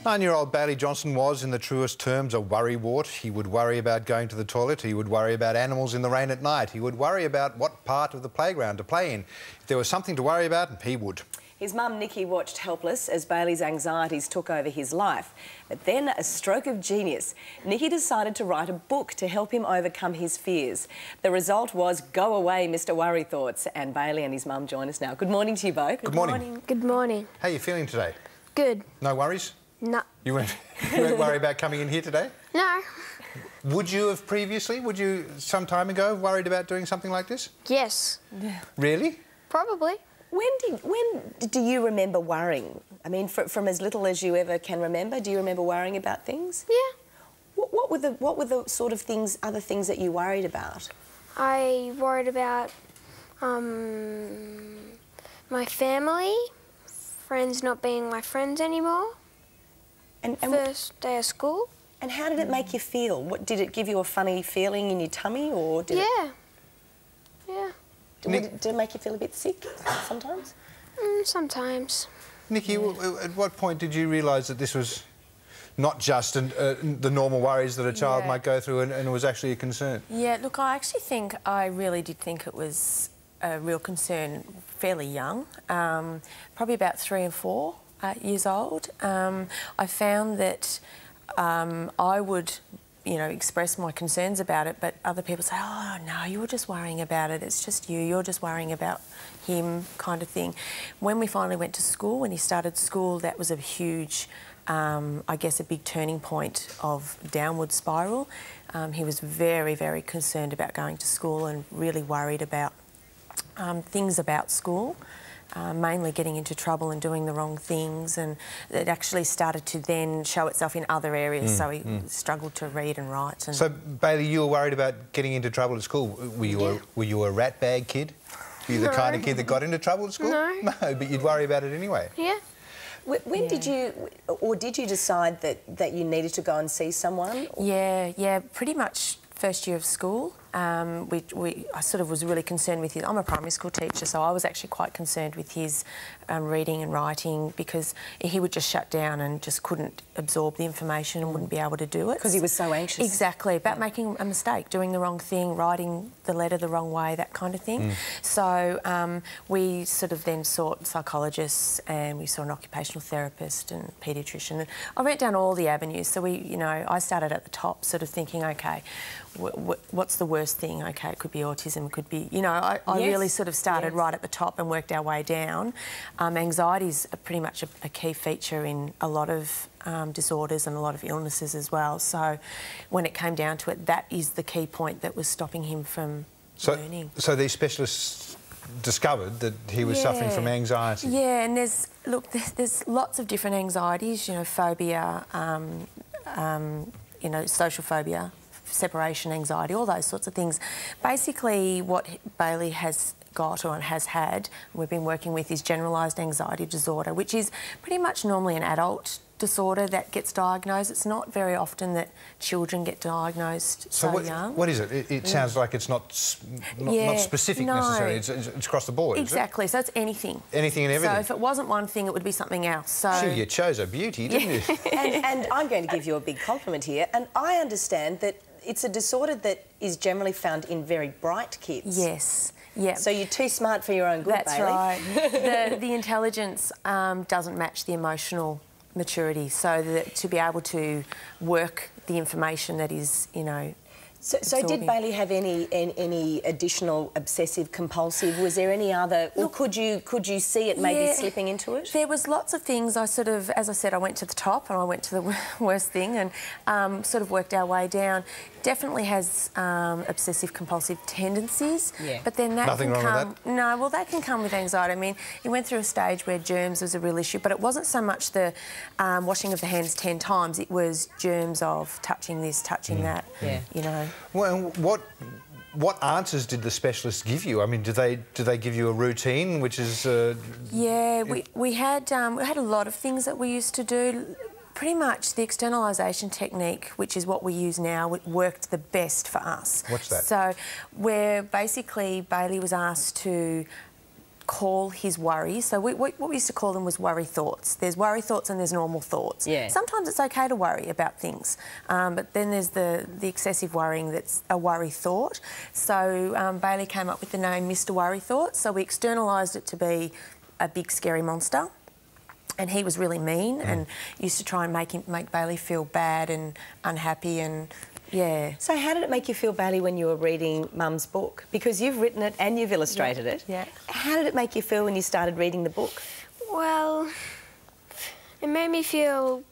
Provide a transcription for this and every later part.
9-year-old Nicky Johnston was, in the truest terms, a worrywart. He would worry about going to the toilet. He would worry about animals in the rain at night. He would worry about what part of the playground to play in. If there was something to worry about, he would. His mum, Nicky, watched helpless as Bailey's anxieties took over his life. But then, a stroke of genius, Nicky decided to write a book to help him overcome his fears. The result was Go Away, Mr. Worrythoughts. And Bailey and his mum join us now. Good morning to you both. Good morning. Good morning. How are you feeling today? Good. No worries? No. You weren't worried about coming in here today? No. Would you have previously, some time ago, worried about doing something like this? Yes. Yeah. Really? Probably. When do you remember worrying? I mean, from as little as you ever can remember, do you remember worrying about things? Yeah. What were the sort of things, other things that you worried about? I worried about my family, friends not being my friends anymore, And first day of school. And how did it make you feel? Did it give you a funny feeling in your tummy, or did Yeah. Yeah. Did it make you feel a bit sick sometimes? Sometimes. Nicky, at what point did you realise that this was not just the normal worries that a child might go through and was actually a concern? Yeah, look, I actually think I really did think it was a real concern fairly young, probably about 3 or 4 years old. I found that I would, express my concerns about it, but other people say, oh, no, you're just worrying about it. It's just you're just worrying about him, kind of thing. When we finally went to school, when he started school, that was a huge, I guess, a big turning point of downward spiral. He was very, very concerned about going to school and really worried about things about school. Mainly getting into trouble and doing the wrong things, and it actually started to then show itself in other areas, so he struggled to read and write. And so, Bailey, you were worried about getting into trouble at school. Were you a rat bag kid? Were you the kind of kid that got into trouble at school? No. No, but you'd worry about it anyway? Yeah. When did you decide that you needed to go and see someone? Yeah, pretty much first year of school. I sort of was really concerned with his... I'm a primary school teacher, so I was actually quite concerned with his reading and writing, because he would just shut down and just couldn't absorb the information and wouldn't be able to do it. Because he was so anxious. Exactly, about making a mistake, doing the wrong thing, writing the letter the wrong way, that kind of thing. So we sort of then sought psychologists, and we saw an occupational therapist and paediatrician. And I went down all the avenues. So I started at the top, sort of thinking, OK, what's the worst thing? OK, it could be autism, it could be... I really sort of started right at the top and worked our way down. Anxiety is pretty much a key feature in a lot of disorders and a lot of illnesses as well. So when it came down to it, that is the key point that was stopping him from learning. So these specialists discovered that he was suffering from anxiety? Yeah, and there's lots of different anxieties, phobia, social phobia, separation anxiety, all those sorts of things. Basically, what Bailey has got or has had, we've been working with, is generalised anxiety disorder, which is pretty much normally an adult disorder that gets diagnosed. It's not very often that children get diagnosed so young. What is it? It sounds like it's not specific necessarily. It's across the board, exactly. So it's anything. Anything and everything. So if it wasn't one thing, it would be something else. So Gee, you chose a beauty, didn't you? And I'm going to give you a big compliment here. And I understand that it's a disorder that is generally found in very bright kids. Yes. Yeah. So you're too smart for your own good, That's Bailey. Right. the intelligence doesn't match the emotional maturity, so that to be able to work the information that is, So did Bailey have any additional obsessive compulsive? Was there any other, or could you see it maybe slipping into it? There was lots of things. I sort of, as I said, I went to the top and I went to the worst thing, and sort of worked our way down. Definitely has obsessive compulsive tendencies, but then that Nothing can wrong come. with that? No, well, that can come with anxiety. I mean, he went through a stage where germs was a real issue, but it wasn't so much the washing of the hands 10 times. It was germs of touching this, touching that. Well, what answers did the specialists give you? I mean, did they give you a routine, which is? We had a lot of things that we used to do. Pretty much the externalisation technique, which is what we use now, worked the best for us. What's that? So where basically Bailey was asked to call his worries. So what we used to call them was worry thoughts. There's worry thoughts and there's normal thoughts. Yeah. Sometimes it's okay to worry about things, but then there's the excessive worrying that's a worry thought. So Bailey came up with the name Mr. Worrythoughts. So we externalised it to be a big scary monster. And he was really mean and used to try and make Bailey feel bad and unhappy and, yeah. So how did it make you feel, Bailey, when you were reading Mum's book? Because you've written it and you've illustrated it. Yeah. How did it make you feel when you started reading the book? Well, it made me feel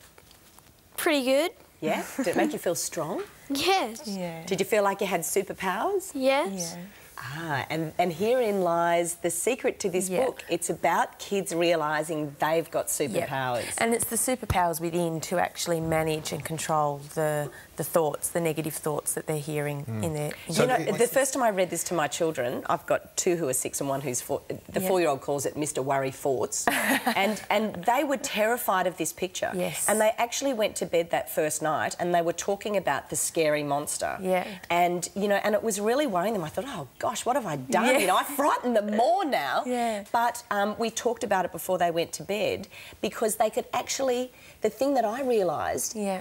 pretty good. Yeah? Did it make you feel strong? Yes. Yeah. Did you feel like you had superpowers? Yes. Yeah. Ah, and herein lies the secret to this book. It's about kids realising they've got superpowers. And it's the superpowers within to actually manage and control the thoughts, the negative thoughts that they're hearing in their... You know, the first time I read this to my children, I've got 2 who are 6 and 1 who's 4. The 4-year-old calls it Mr. Worrythoughts. and they were terrified of this picture. Yes. And they actually went to bed that first night and they were talking about the scary monster. Yeah. And, you know, and it was really worrying them. I thought, oh, gosh, what have I done? Yeah. You know, I frighten them more now. Yeah. But we talked about it before they went to bed because they could actually... The thing that I realised... Yeah.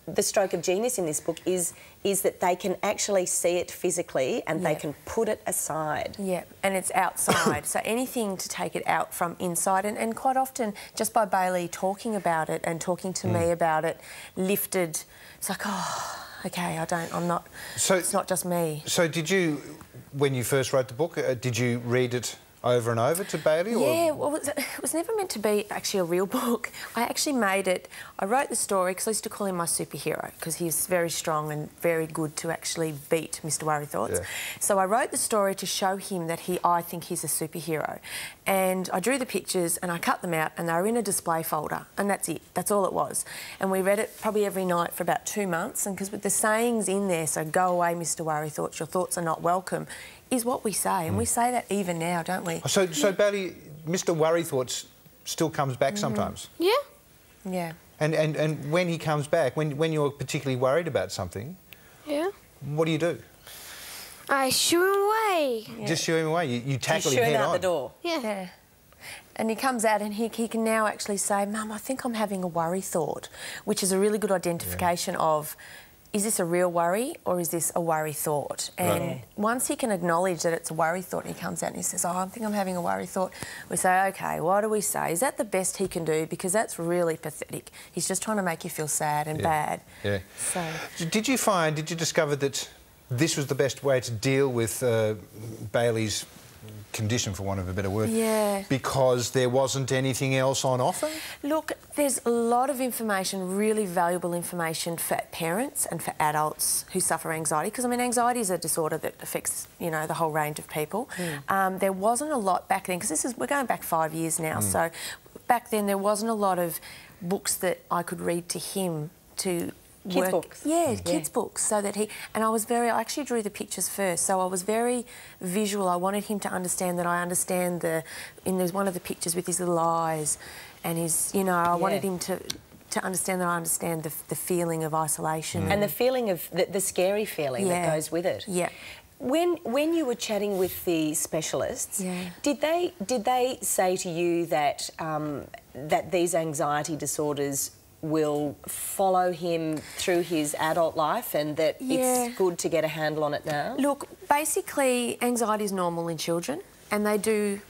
The stroke of genius in this book is that they can actually see it physically and they can put it aside. Yeah, and it's outside. So anything to take it out from inside. And quite often, just by Bailey talking about it and talking to me about it, lifted... It's like, oh, OK, I'm not... So, it's not just me. So did you, when you first wrote the book, did you read it over and over to Bailey? Yeah, or? well, it was never meant to be actually a real book. I actually made it... I wrote the story because I used to call him my superhero because he's very strong and very good to actually beat Mr. Worrythoughts. Yeah. So I wrote the story to show him that I think he's a superhero. And I drew the pictures and I cut them out and they were in a display folder and that's it. That's all it was. And we read it probably every night for about 2 months, and because with the sayings in there, so go away, Mr. Worrythoughts, your thoughts are not welcome, is what we say, and we say that even now, don't we? So Bailey, Mr. Worrythoughts still comes back sometimes? Yeah. Yeah. And when he comes back, when you're particularly worried about something, what do? I shoo him away. Yeah. Just shoo him away? You tackle him head head out on? the door. Yeah. And he comes out and he can now actually say, Mum, I think I'm having a worry thought, which is a really good identification of, is this a real worry or is this a worry thought? And once he can acknowledge that it's a worry thought and he comes out and he says, oh, I think I'm having a worry thought, we say, OK, what do we say? Is that the best he can do? Because that's really pathetic. He's just trying to make you feel sad and bad. Yeah. So... Did you discover that this was the best way to deal with Bailey's condition, for want of a better word, because there wasn't anything else on offer? Look, there's a lot of information, really valuable information for parents and for adults who suffer anxiety, because, I mean, anxiety is a disorder that affects, you know, the whole range of people. There wasn't a lot back then, because we're going back 5 years now, so back then there wasn't a lot of books that I could read to him to... Kids' books. Yeah, kids' books, so that he... And I actually drew the pictures first, so I was very visual. I wanted him to understand that I understand there's one of the pictures with his little eyes and his, you know, I wanted him to understand that I understand the feeling of isolation. And the feeling of... the scary feeling that goes with it. Yeah. When you were chatting with the specialists, did they say to you that that these anxiety disorders will follow him through his adult life and that it's good to get a handle on it now? Look, basically anxiety is normal in children and they do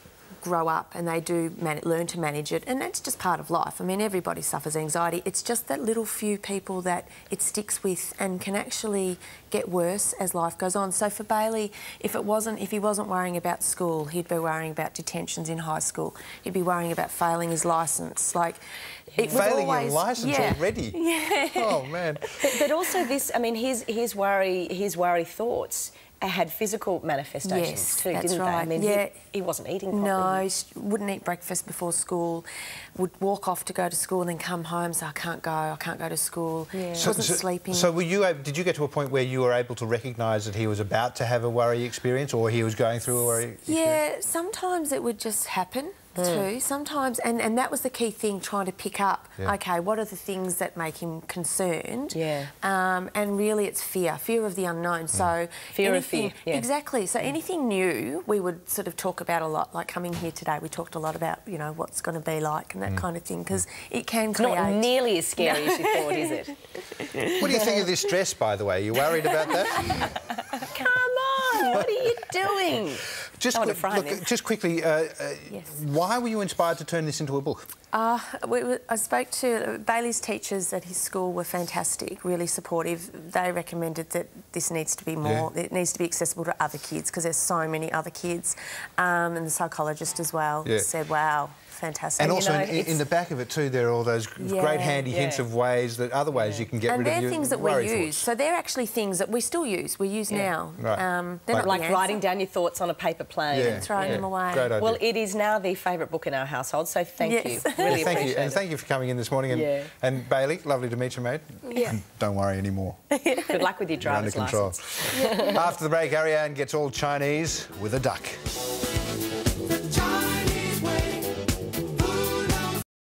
grow up and they do learn to manage it, and that's just part of life. I mean, everybody suffers anxiety. It's just that little few people that it sticks with and can actually get worse as life goes on. So for Bailey, if he wasn't worrying about school, he'd be worrying about detentions in high school. He'd be worrying about failing his licence. Like, it was failing always... your licence already? Yeah. Oh, man. But also this, I mean, his worry thoughts had physical manifestations too, didn't they? I mean, he wasn't eating properly. No, he wouldn't eat breakfast before school, would walk off to go to school and then come home, so I can't go to school. Wasn't sleeping. So did you get to a point where you were able to recognise that he was about to have a worry experience or he was going through a worry experience? Yeah, sometimes it would just happen. too. Sometimes, and that was the key thing, trying to pick up, OK, what are the things that make him concerned? And really it's fear of the unknown. So fear of fear. Exactly. So anything new, we would sort of talk about a lot. Like coming here today, we talked a lot about, you know, what's going to be like and that kind of thing, because it can create... Not nearly as scary as you thought, is it? What do you think of this dress, by the way? Are you worried about that? Come on, what are you doing? Just quickly, why were you inspired to turn this into a book? I spoke to Bailey's teachers at his school. Were fantastic, really supportive. They recommended that this needs to be more. It needs to be accessible to other kids because there's so many other kids, and the psychologist as well said, "Wow." Fantastic. And also, in the back of it too, there are all those great handy hints of ways that other ways you can get rid of your And they're things that we use. So they're actually things that we still use. We use now. Right. They're not like writing down your thoughts on a paper plane and throwing them away. Great idea. Well, it is now the favourite book in our household, so thank you. Really thank appreciate you. And thank you for coming in this morning. And Bailey, lovely to meet you, mate. Don't worry anymore. Good luck with your driver's You're under control. licence. After the break, Ariane gets all Chinese with a duck.